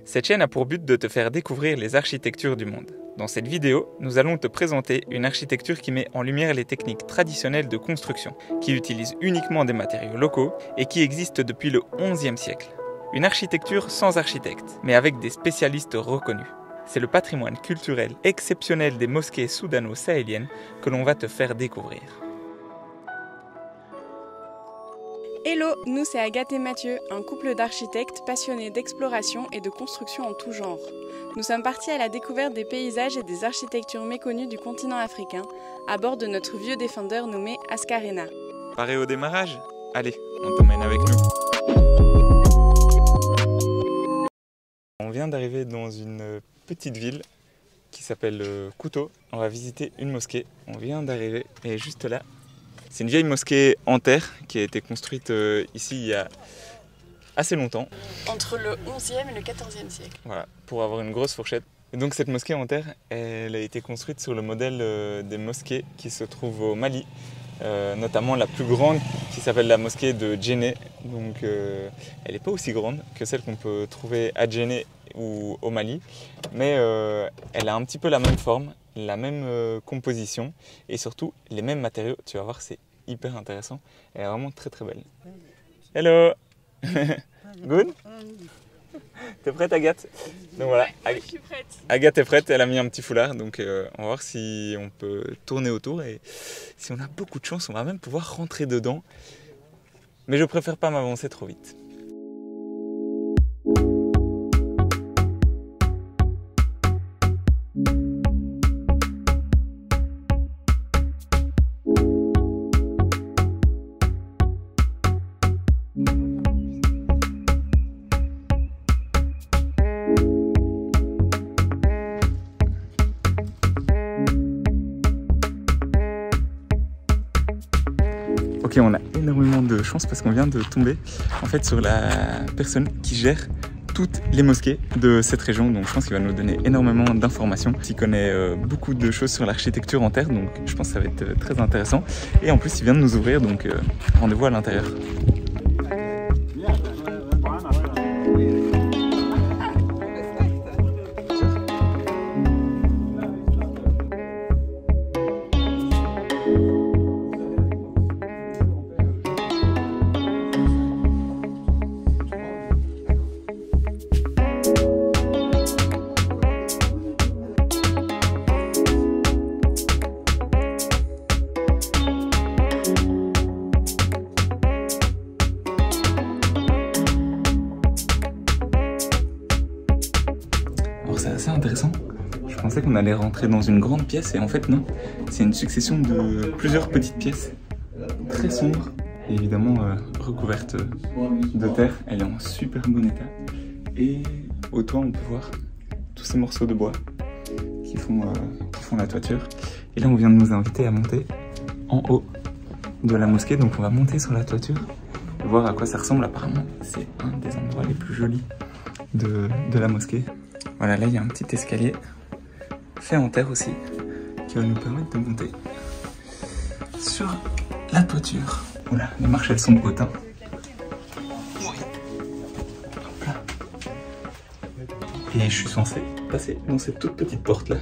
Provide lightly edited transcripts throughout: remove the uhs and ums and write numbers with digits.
Cette chaîne a pour but de te faire découvrir les architectures du monde. Dans cette vidéo, nous allons te présenter une architecture qui met en lumière les techniques traditionnelles de construction, qui utilisent uniquement des matériaux locaux et qui existent depuis le XIe siècle. Une architecture sans architecte, mais avec des spécialistes reconnus. C'est le patrimoine culturel exceptionnel des mosquées soudano-sahéliennes que l'on va te faire découvrir. Hello, nous c'est Agathe et Mathieu, un couple d'architectes passionnés d'exploration et de construction en tout genre. Nous sommes partis à la découverte des paysages et des architectures méconnues du continent africain, à bord de notre vieux Defender nommé Ascarena. Paré au démarrage? Allez, on t'emmène avec nous. On vient d'arriver dans une petite ville qui s'appelle Kouto. On va visiter une mosquée. On vient d'arriver et juste là, c'est une vieille mosquée en terre qui a été construite ici il y a assez longtemps. Entre le 11e et le 14e siècle. Voilà, pour avoir une grosse fourchette. Et donc cette mosquée en terre, elle a été construite sur le modèle des mosquées qui se trouvent au Mali. Notamment la plus grande qui s'appelle la mosquée de Djenné. Donc elle n'est pas aussi grande que celle qu'on peut trouver à Djenné ou au Mali. Mais elle a un petit peu la même forme, la même composition et surtout les mêmes matériaux. Tu vas voir, c'est hyper intéressant. Elle est vraiment très très belle. Hello. Good. T'es prête, Agathe? Donc voilà, Ouais, je suis prête. Agathe est prête, elle a mis un petit foulard, donc on va voir si on peut tourner autour et si on a beaucoup de chance, on va même pouvoir rentrer dedans. Mais je préfère pas m'avancer trop vite. Ok, on a énormément de chance parce qu'on vient de tomber en fait sur la personne qui gère toutes les mosquées de cette région. Donc je pense qu'il va nous donner énormément d'informations. Il connaît beaucoup de choses sur l'architecture en terre, donc je pense que ça va être très intéressant. Et en plus, il vient de nous ouvrir, donc rendez-vous à l'intérieur. C'est assez intéressant. Je pensais qu'on allait rentrer dans une grande pièce et en fait non. C'est une succession de plusieurs petites pièces très sombres et évidemment recouvertes de terre. Elle est en super bon état. Et au toit on peut voir tous ces morceaux de bois qui font la toiture. Et là on vient de nous inviter à monter en haut de la mosquée. Donc on va monter sur la toiture et voir à quoi ça ressemble. Apparemment c'est un des endroits les plus jolis de la mosquée. Voilà, là il y a un petit escalier fait en terre aussi qui va nous permettre de monter sur la toiture. Voilà, les marches elles sont hautes. Hein. Oui. Hop là. Et je suis censé passer dans cette toute petite porte là.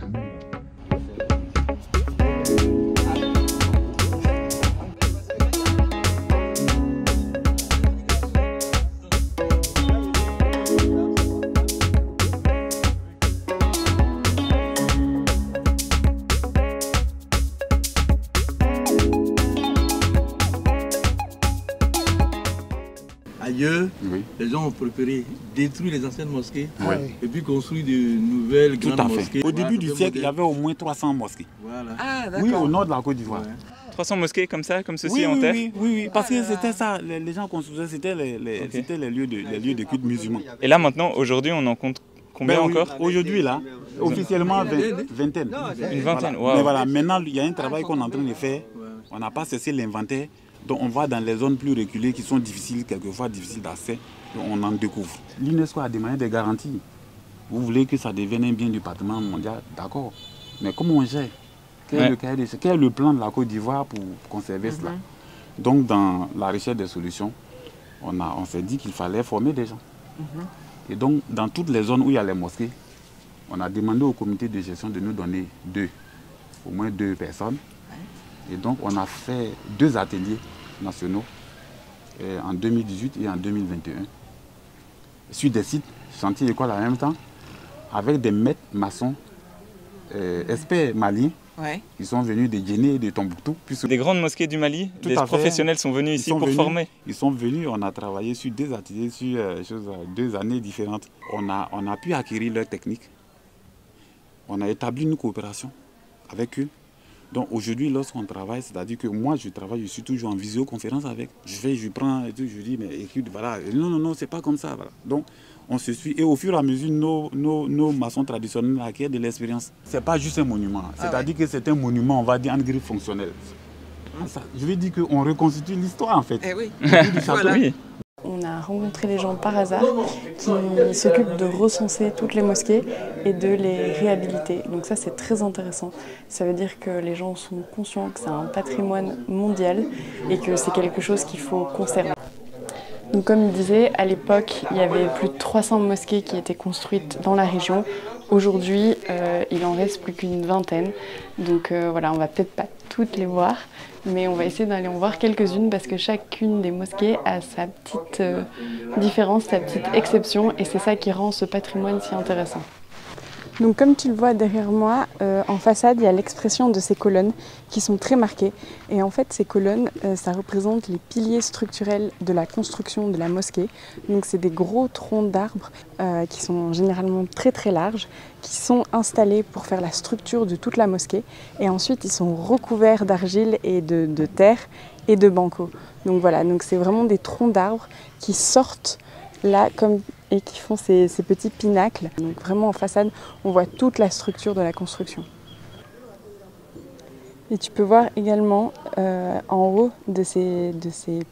Ailleurs, oui. Les gens ont préféré détruire les anciennes mosquées Oui. et puis construire de nouvelles Tout grandes à fait. mosquées. Au début du siècle, il y avait au moins 300 mosquées. Voilà. Ah, Oui, au nord de la Côte d'Ivoire. Ouais. 300 mosquées comme ça, comme ceci Oui, en oui, terre. oui, parce que c'était ça, les gens construisaient, c'était les lieux de culte musulmans. Et là maintenant, aujourd'hui, on en compte combien Ben oui, encore? aujourd'hui là, officiellement vingtaine. Une vingtaine, Voilà. waouh. Mais voilà, maintenant il y a un travail qu'on est en train de faire. On n'a pas cessé l'inventaire. Donc on va dans les zones plus reculées qui sont difficiles, quelquefois difficiles d'accès. On en découvre. L'UNESCO a demandé des garanties. Vous voulez que ça devienne un bien du patrimoine mondial, d'accord. Mais comment on gère? Quel est le plan de la Côte d'Ivoire pour conserver cela? Donc dans la recherche des solutions, on s'est dit qu'il fallait former des gens. Et donc, dans toutes les zones où il y a les mosquées, on a demandé au comité de gestion de nous donner au moins 2 personnes. Et donc, on a fait 2 ateliers nationaux en 2018 et en 2021 sur des sites chantiers écoles en même temps, avec des maîtres maçons experts maliens qui sont venus de Djenné et de Tombouctou. Des grandes mosquées du Mali, des professionnels sont venus ici pour former. Ils sont venus, on a travaillé sur 2 ateliers, sur 2 années différentes. On a pu acquérir leur technique. On a établi une coopération avec eux. Donc aujourd'hui, lorsqu'on travaille, c'est-à-dire que moi je travaille, je suis toujours en visioconférence avec. Je prends et tout, je dis, mais écoute, voilà, non, c'est pas comme ça. Voilà. Donc on se suit et au fur et à mesure, nos maçons traditionnels acquièrent de l'expérience. C'est pas juste un monument, c'est-à-dire que c'est un monument, on va dire, en grille fonctionnelle. Je veux dire qu'on reconstitue l'histoire en fait. Eh oui. Du château. Oui. On a rencontré les gens par hasard qui s'occupent de recenser toutes les mosquées et de les réhabiliter. Donc ça, c'est très intéressant. Ça veut dire que les gens sont conscients que c'est un patrimoine mondial et que c'est quelque chose qu'il faut conserver. Donc comme il disait, à l'époque, il y avait plus de 300 mosquées qui étaient construites dans la région. Aujourd'hui, il en reste plus qu'une vingtaine. Donc voilà, on va peut-être pas toutes les voir, mais on va essayer d'aller en voir quelques-unes parce que chacune des mosquées a sa petite différence, sa petite exception, et c'est ça qui rend ce patrimoine si intéressant. Donc comme tu le vois derrière moi, en façade, il y a l'expression de ces colonnes qui sont très marquées. Et en fait, ces colonnes, ça représente les piliers structurels de la construction de la mosquée. Donc c'est des gros troncs d'arbres qui sont généralement très très larges, qui sont installés pour faire la structure de toute la mosquée. Et ensuite, ils sont recouverts d'argile et de terre et de banco. Donc voilà, donc c'est vraiment des troncs d'arbres qui sortent là et qui font ces petits pinacles. Donc vraiment en façade, on voit toute la structure de la construction. Et tu peux voir également en haut de ces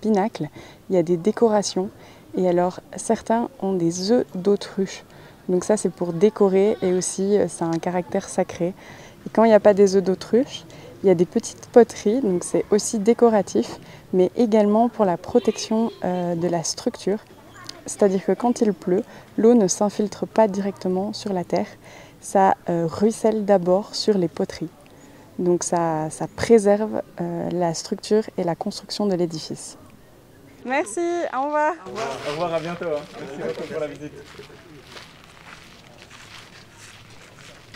pinacles, il y a des décorations. Et alors certains ont des œufs d'autruche. Donc ça c'est pour décorer et aussi ça a un caractère sacré. Et quand il n'y a pas des œufs d'autruche, il y a des petites poteries, donc c'est aussi décoratif, mais également pour la protection de la structure. C'est-à-dire que quand il pleut, l'eau ne s'infiltre pas directement sur la terre, ça ruisselle d'abord sur les poteries. Donc ça préserve la structure et la construction de l'édifice. Merci, au revoir. Au revoir, à bientôt. Merci beaucoup pour la visite.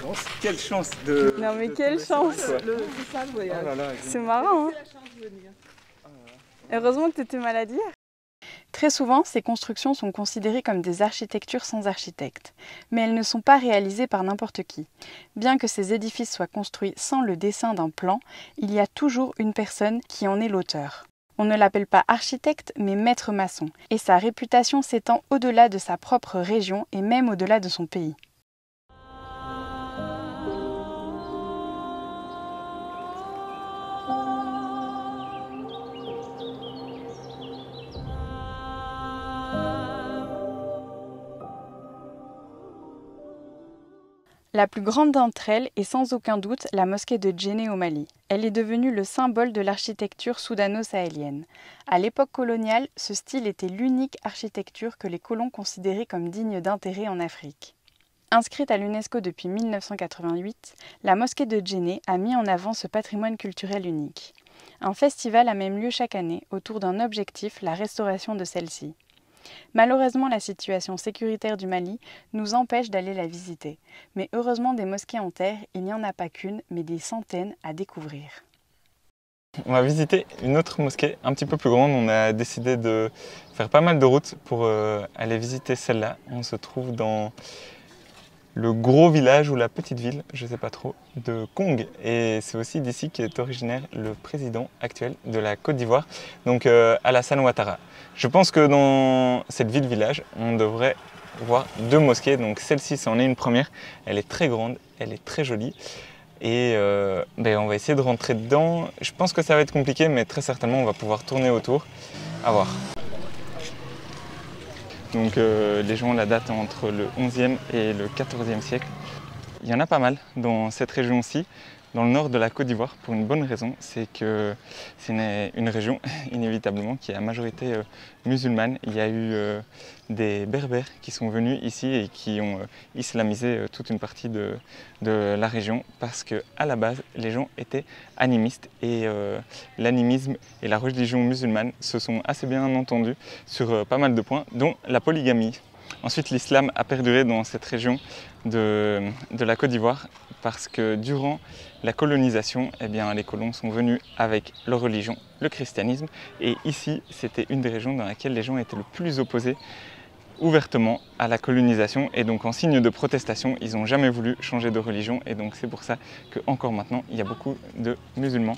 Bon, quelle chance de... Non mais quelle chance. C'est marrant, hein. Heureusement que tu étais malade hier. Très souvent, ces constructions sont considérées comme des architectures sans architecte, mais elles ne sont pas réalisées par n'importe qui. Bien que ces édifices soient construits sans le dessin d'un plan, il y a toujours une personne qui en est l'auteur. On ne l'appelle pas architecte, mais maître maçon, et sa réputation s'étend au-delà de sa propre région et même au-delà de son pays. La plus grande d'entre elles est sans aucun doute la mosquée de Djenné au Mali. Elle est devenue le symbole de l'architecture soudano-sahélienne. À l'époque coloniale, ce style était l'unique architecture que les colons considéraient comme digne d'intérêt en Afrique. Inscrite à l'UNESCO depuis 1988, la mosquée de Djenné a mis en avant ce patrimoine culturel unique. Un festival a même lieu chaque année autour d'un objectif, la restauration de celle-ci. Malheureusement, la situation sécuritaire du Mali nous empêche d'aller la visiter. Mais heureusement, des mosquées en terre, il n'y en a pas qu'une, mais des centaines à découvrir. On va visiter une autre mosquée un petit peu plus grande. On a décidé de faire pas mal de routes pour aller visiter celle-là. On se trouve dans le gros village ou la petite ville, je ne sais pas trop, de Kong. Et c'est aussi d'ici qu'est originaire le président actuel de la Côte d'Ivoire, donc Alassane Ouattara. Je pense que dans cette ville-village, on devrait voir 2 mosquées. Donc celle-ci, c'en est une première. Elle est très grande, elle est très jolie. Et on va essayer de rentrer dedans. Je pense que ça va être compliqué, mais très certainement, on va pouvoir tourner autour. À voir. Donc les gens la datent entre le 11e et le 14e siècle. Il y en a pas mal dans cette région-ci. dans le nord de la Côte d'Ivoire pour une bonne raison, c'est que c'est une région inévitablement qui est à majorité musulmane. Il y a eu des berbères qui sont venus ici et qui ont islamisé toute une partie de la région parce qu'à la base les gens étaient animistes et l'animisme et la religion musulmane se sont assez bien entendus sur pas mal de points, dont la polygamie. Ensuite, l'islam a perduré dans cette région de la Côte d'Ivoire parce que durant la colonisation, eh bien, les colons sont venus avec leur religion, le christianisme. Et ici, c'était une des régions dans laquelle les gens étaient le plus opposés ouvertement à la colonisation. Et donc, en signe de protestation, ils n'ont jamais voulu changer de religion. Et donc, c'est pour ça qu'encore maintenant, il y a beaucoup de musulmans.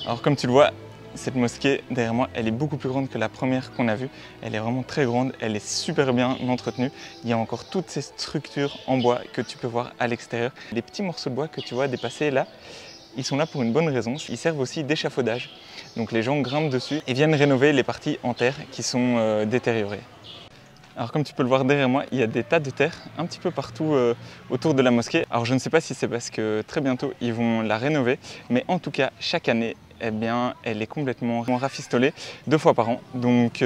Alors comme tu le vois, cette mosquée derrière moi, elle est beaucoup plus grande que la première qu'on a vue. Elle est vraiment très grande, elle est super bien entretenue. Il y a encore toutes ces structures en bois que tu peux voir à l'extérieur. Les petits morceaux de bois que tu vois dépasser là, ils sont là pour une bonne raison. Ils servent aussi d'échafaudage. Donc les gens grimpent dessus et viennent rénover les parties en terre qui sont détériorées. Alors comme tu peux le voir derrière moi, il y a des tas de terre un petit peu partout autour de la mosquée. Alors je ne sais pas si c'est parce que très bientôt ils vont la rénover, mais en tout cas chaque année, eh bien, elle est complètement rafistolée 2 fois par an. Donc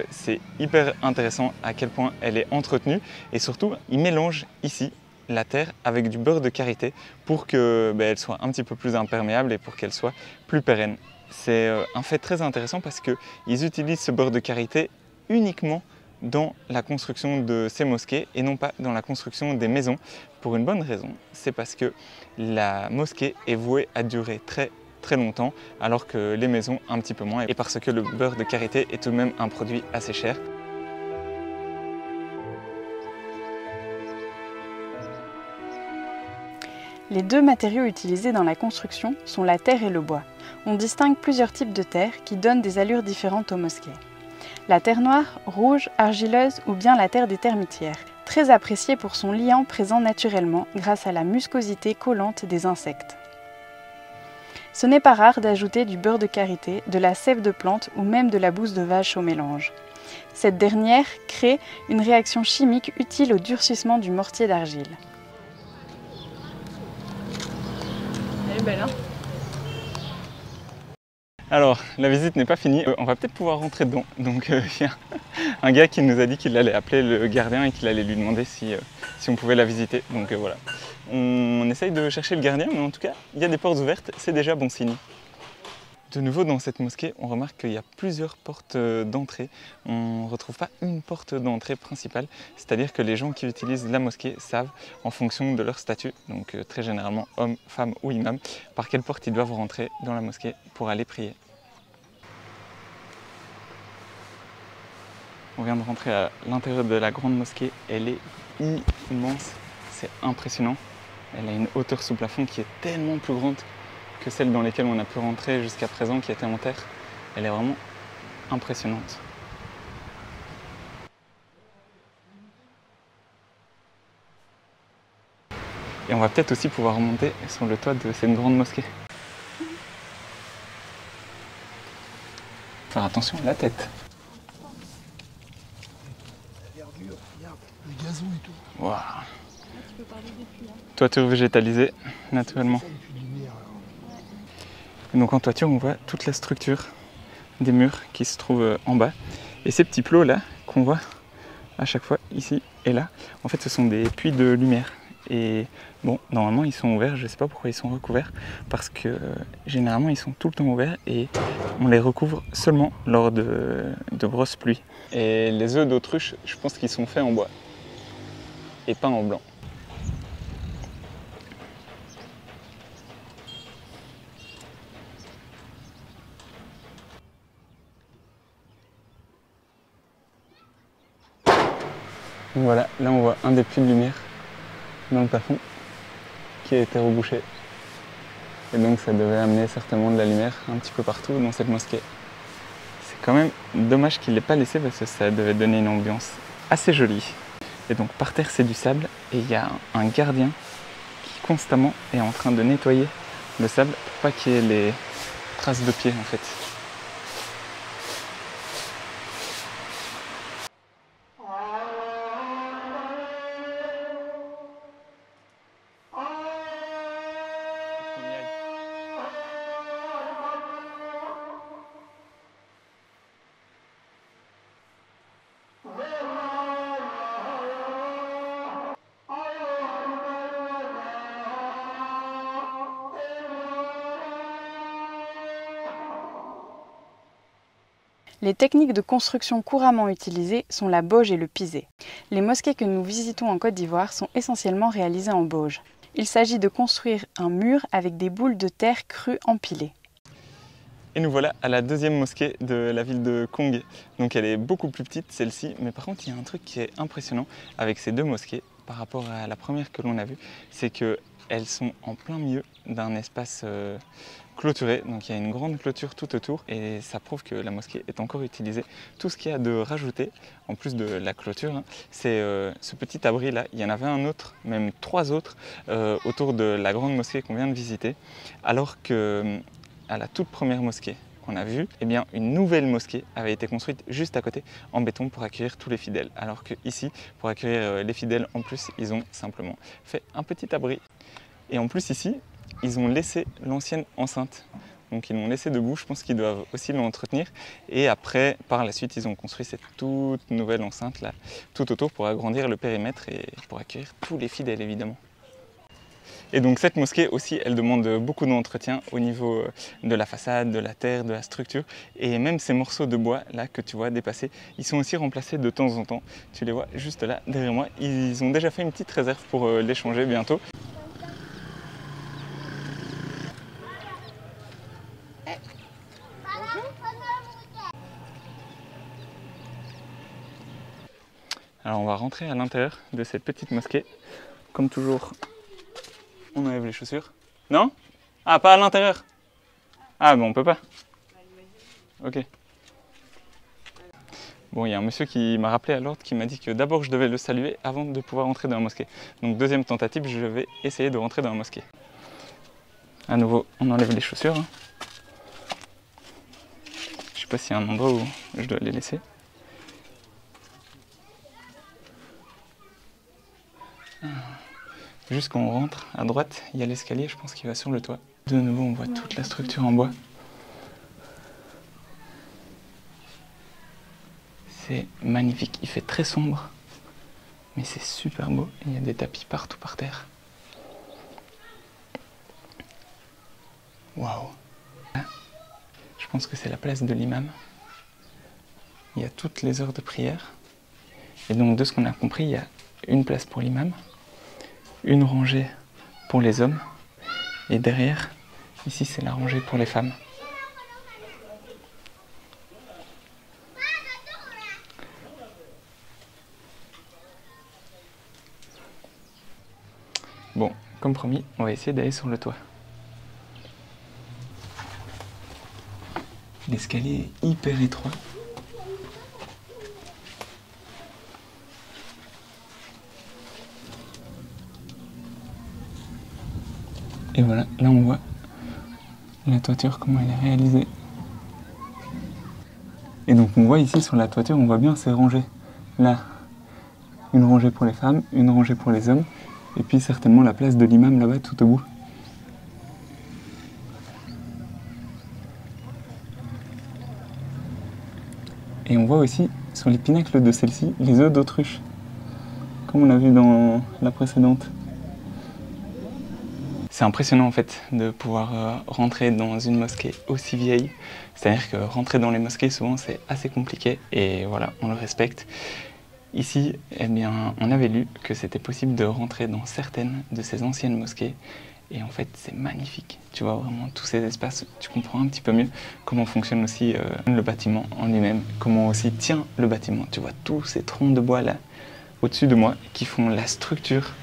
c'est hyper intéressant à quel point elle est entretenue. Et surtout, ils mélangent ici la terre avec du beurre de karité pour qu'elle soit un petit peu plus imperméable et pour qu'elle soit plus pérenne. C'est un fait très intéressant parce qu'ils utilisent ce beurre de karité uniquement dans la construction de ces mosquées et non pas dans la construction des maisons. Pour une bonne raison, c'est parce que la mosquée est vouée à durer très longtemps alors que les maisons un petit peu moins et parce que le beurre de karité est tout de même un produit assez cher. Les 2 matériaux utilisés dans la construction sont la terre et le bois. On distingue plusieurs types de terre qui donnent des allures différentes aux mosquées. La terre noire, rouge, argileuse ou bien la terre des termitières, très appréciée pour son liant présent naturellement grâce à la muscosité collante des insectes. Ce n'est pas rare d'ajouter du beurre de karité, de la sève de plante ou même de la bouse de vache au mélange. Cette dernière crée une réaction chimique utile au durcissement du mortier d'argile. Elle est belle, hein ? Alors, la visite n'est pas finie, on va peut-être pouvoir rentrer dedans. Donc il y a un gars qui nous a dit qu'il allait appeler le gardien et qu'il allait lui demander si on pouvait la visiter. Donc voilà, on essaye de chercher le gardien, mais en tout cas, il y a des portes ouvertes, c'est déjà bon signe. De nouveau dans cette mosquée, on remarque qu'il y a plusieurs portes d'entrée. On ne retrouve pas une porte d'entrée principale, c'est-à-dire que les gens qui utilisent la mosquée savent, en fonction de leur statut, donc très généralement homme, femme ou imam, par quelle porte ils doivent rentrer dans la mosquée pour aller prier. On vient de rentrer à l'intérieur de la grande mosquée, elle est immense, c'est impressionnant. Elle a une hauteur sous plafond qui est tellement plus grande que celle dans lesquelles on a pu rentrer jusqu'à présent, qui était en terre. Elle est vraiment impressionnante. Et on va peut-être aussi pouvoir remonter sur le toit de cette grande mosquée. Faire attention à la tête. Le gazon et tout. Waouh. Toiture végétalisée, naturellement. Et donc en toiture, on voit toute la structure des murs qui se trouvent en bas. Et ces petits plots là qu'on voit à chaque fois ici et là, en fait ce sont des puits de lumière. Et bon, normalement ils sont ouverts, je ne sais pas pourquoi ils sont recouverts, parce que généralement ils sont tout le temps ouverts et on les recouvre seulement lors de grosses pluies. Et les œufs d'autruche, je pense qu'ils sont faits en bois et pas en blanc. Donc voilà, là on voit un des puits de lumière dans le plafond qui a été rebouché. Et donc ça devait amener certainement de la lumière un petit peu partout dans cette mosquée. C'est quand même dommage qu'il ne l'ait pas laissé parce que ça devait donner une ambiance assez jolie. Et donc par terre c'est du sable et il y a un gardien qui constamment est en train de nettoyer le sable pour pas qu'il y ait les traces de pieds en fait. Les techniques de construction couramment utilisées sont la bauge et le pisé. Les mosquées que nous visitons en Côte d'Ivoire sont essentiellement réalisées en bauge. Il s'agit de construire un mur avec des boules de terre crues empilées. Et nous voilà à la deuxième mosquée de la ville de Kong. Donc elle est beaucoup plus petite celle-ci, mais par contre il y a un truc qui est impressionnant avec ces deux mosquées par rapport à la première que l'on a vue, c'est qu'elles sont en plein milieu d'un espace clôturé, donc il y a une grande clôture tout autour et ça prouve que la mosquée est encore utilisée. Tout ce qu'il y a de rajouté, en plus de la clôture, c'est ce petit abri là. Il y en avait un autre, même 3 autres, autour de la grande mosquée qu'on vient de visiter, alors que à la toute première mosquée qu'on a vue, eh bien, une nouvelle mosquée avait été construite juste à côté en béton pour accueillir tous les fidèles. Alors que ici, pour accueillir les fidèles, en plus, ils ont simplement fait un petit abri. Et en plus ici, ils ont laissé l'ancienne enceinte. Donc ils l'ont laissé debout, je pense qu'ils doivent aussi l'entretenir. Et après, par la suite, ils ont construit cette toute nouvelle enceinte là, tout autour pour agrandir le périmètre et pour accueillir tous les fidèles évidemment. Et donc cette mosquée aussi, elle demande beaucoup d'entretien au niveau de la façade, de la terre, de la structure. Et même ces morceaux de bois là que tu vois dépasser, ils sont aussi remplacés de temps en temps. Tu les vois juste là derrière moi. Ils ont déjà fait une petite réserve pour les changer bientôt. Alors on va rentrer à l'intérieur de cette petite mosquée. Comme toujours, on enlève les chaussures. Non? Ah, pas à l'intérieur? Ah, bon, on peut pas. Ok. Bon, il y a un monsieur qui m'a rappelé à l'ordre, qui m'a dit que d'abord je devais le saluer avant de pouvoir rentrer dans la mosquée. Donc deuxième tentative, je vais essayer de rentrer dans la mosquée. À nouveau, on enlève les chaussures. Je sais pas s'il y a un endroit où je dois les laisser. Juste quand on rentre, à droite, il y a l'escalier, je pense qu'il va sur le toit. De nouveau, on voit toute la structure en bois. C'est magnifique, il fait très sombre, mais c'est super beau. Il y a des tapis partout par terre. Waouh! Je pense que c'est la place de l'imam. Il y a toutes les heures de prière. Et donc, de ce qu'on a compris, il y a une place pour l'imam, une rangée pour les hommes, et derrière, ici, c'est la rangée pour les femmes. Bon, comme promis, on va essayer d'aller sur le toit. L'escalier est hyper étroit. Et voilà, là on voit la toiture, comment elle est réalisée. Et donc on voit ici sur la toiture, on voit bien ces rangées. Là, une rangée pour les femmes, une rangée pour les hommes, et puis certainement la place de l'imam là-bas tout au bout. Et on voit aussi sur les pinacles de celle-ci les œufs d'autruche, comme on l'a vu dans la précédente. C'est impressionnant en fait de pouvoir rentrer dans une mosquée aussi vieille. C'est-à-dire que rentrer dans les mosquées souvent c'est assez compliqué et voilà, on le respecte. Ici, eh bien, on avait lu que c'était possible de rentrer dans certaines de ces anciennes mosquées et en fait c'est magnifique. Tu vois vraiment tous ces espaces, tu comprends un petit peu mieux comment fonctionne aussi le bâtiment en lui-même, comment aussi tient le bâtiment. Tu vois tous ces troncs de bois là, au-dessus de moi qui font la structure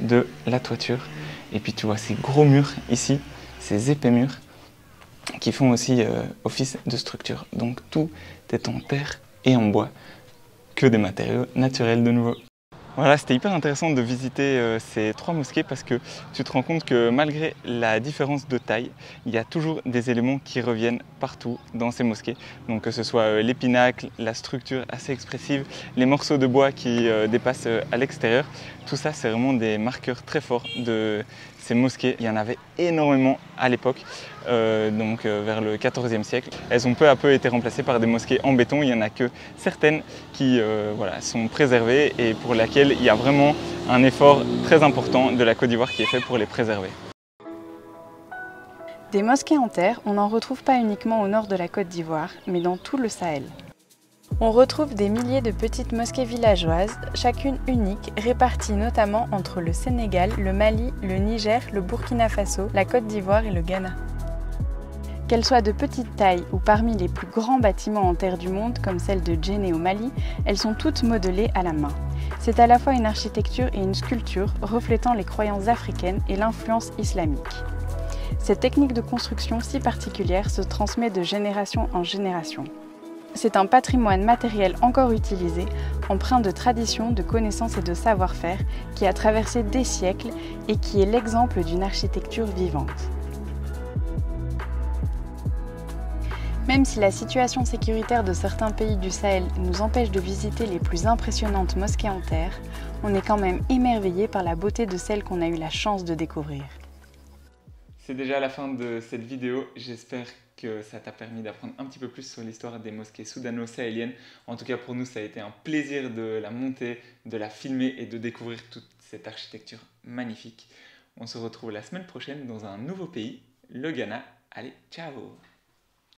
de la toiture. Et puis tu vois ces gros murs ici, ces épais murs qui font aussi office de structure. Donc tout est en terre et en bois, que des matériaux naturels de nouveau. Voilà, c'était hyper intéressant de visiter ces 3 mosquées parce que tu te rends compte que malgré la différence de taille, il y a toujours des éléments qui reviennent partout dans ces mosquées. Donc que ce soit les pinacles, la structure assez expressive, les morceaux de bois qui dépassent à l'extérieur, tout ça c'est vraiment des marqueurs très forts de ces mosquées. Il y en avait énormément à l'époque, vers le XIVe siècle. Elles ont peu à peu été remplacées par des mosquées en béton. Il n'y en a que certaines qui sont préservées et pour lesquelles il y a vraiment un effort très important de la Côte d'Ivoire qui est fait pour les préserver. Des mosquées en terre, on n'en retrouve pas uniquement au nord de la Côte d'Ivoire, mais dans tout le Sahel. On retrouve des milliers de petites mosquées villageoises, chacune unique, réparties notamment entre le Sénégal, le Mali, le Niger, le Burkina Faso, la Côte d'Ivoire et le Ghana. Qu'elles soient de petite taille ou parmi les plus grands bâtiments en terre du monde, comme celle de Djenné au Mali, elles sont toutes modelées à la main. C'est à la fois une architecture et une sculpture reflétant les croyances africaines et l'influence islamique. Cette technique de construction si particulière se transmet de génération en génération. C'est un patrimoine matériel encore utilisé, empreint de traditions, de connaissances et de savoir-faire, qui a traversé des siècles et qui est l'exemple d'une architecture vivante. Même si la situation sécuritaire de certains pays du Sahel nous empêche de visiter les plus impressionnantes mosquées en terre, on est quand même émerveillé par la beauté de celles qu'on a eu la chance de découvrir. C'est déjà la fin de cette vidéo, j'espère que ça t'a permis d'apprendre un petit peu plus sur l'histoire des mosquées soudano-sahéliennes. En tout cas pour nous ça a été un plaisir de la monter, de la filmer et de découvrir toute cette architecture magnifique. On se retrouve la semaine prochaine dans un nouveau pays, le Ghana. Allez, ciao!